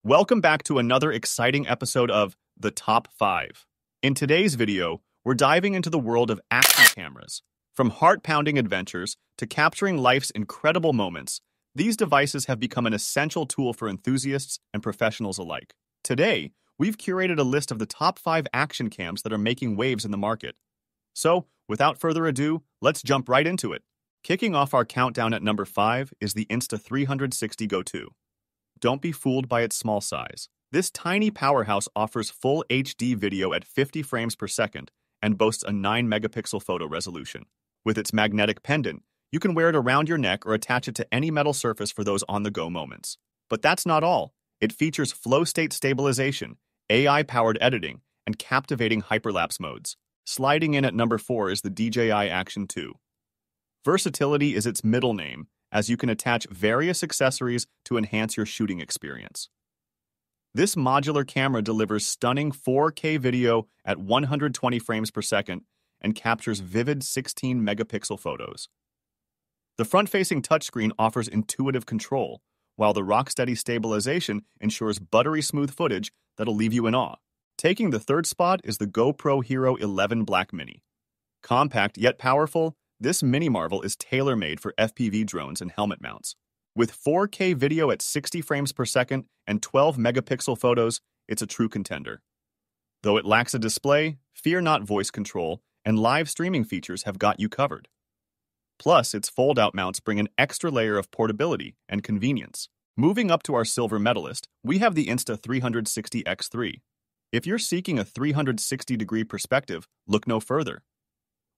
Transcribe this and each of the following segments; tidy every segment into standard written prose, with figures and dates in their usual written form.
Welcome back to another exciting episode of The Top 5. In today's video, we're diving into the world of action cameras. From heart-pounding adventures to capturing life's incredible moments, these devices have become an essential tool for enthusiasts and professionals alike. Today, we've curated a list of the top 5 action cams that are making waves in the market. So, without further ado, let's jump right into it. Kicking off our countdown at number 5 is the Insta360 Go2. Don't be fooled by its small size. This tiny powerhouse offers full HD video at 50 frames per second and boasts a 9-megapixel photo resolution. With its magnetic pendant, you can wear it around your neck or attach it to any metal surface for those on-the-go moments. But that's not all. It features flow-state stabilization, AI-powered editing, and captivating hyperlapse modes. Sliding in at number 4 is the DJI Action 2. Versatility is its middle name, as you can attach various accessories to enhance your shooting experience. This modular camera delivers stunning 4K video at 120 frames per second and captures vivid 16-megapixel photos. The front-facing touchscreen offers intuitive control, while the rock-steady stabilization ensures buttery-smooth footage that'll leave you in awe. Taking the third spot is the GoPro Hero11 Black Mini. Compact yet powerful, this mini marvel is tailor-made for FPV drones and helmet mounts. With 4K video at 60 frames per second and 12-megapixel photos, it's a true contender. Though it lacks a display, fear not, voice control and live streaming features have got you covered. Plus, its fold-out mounts bring an extra layer of portability and convenience. Moving up to our silver medalist, we have the Insta360 X3. If you're seeking a 360-degree perspective, look no further.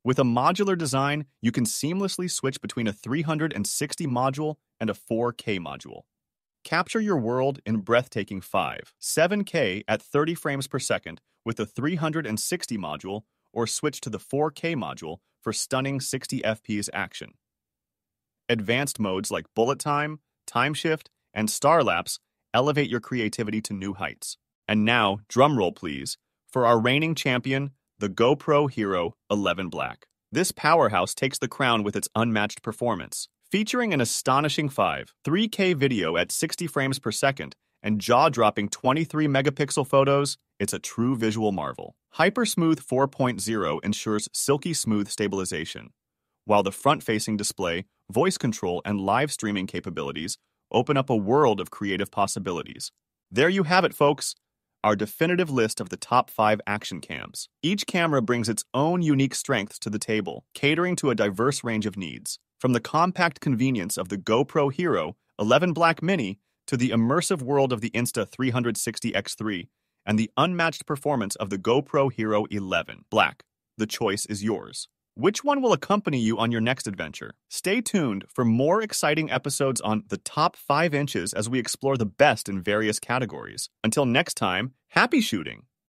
With a modular design, you can seamlessly switch between a 360 module and a 4K module. Capture your world in breathtaking 7K at 30 frames per second with a 360 module, or switch to the 4K module for stunning 60 FPS action. Advanced modes like bullet time, time shift, and star lapse elevate your creativity to new heights. And now, drumroll please, for our reigning champion, the GoPro Hero11 Black. This powerhouse takes the crown with its unmatched performance. Featuring an astonishing 3K video at 60 frames per second and jaw-dropping 23-megapixel photos, it's a true visual marvel. HyperSmooth 4.0 ensures silky smooth stabilization, while the front-facing display, voice control, and live streaming capabilities open up a world of creative possibilities. There you have it, folks. Our definitive list of the top 5 action cams. Each camera brings its own unique strengths to the table, catering to a diverse range of needs. From the compact convenience of the GoPro Hero11 Black Mini to the immersive world of the Insta360 X3 and the unmatched performance of the GoPro Hero11 Black, the choice is yours. Which one will accompany you on your next adventure? Stay tuned for more exciting episodes on the top 5 inches as we explore the best in various categories. Until next time, happy shooting!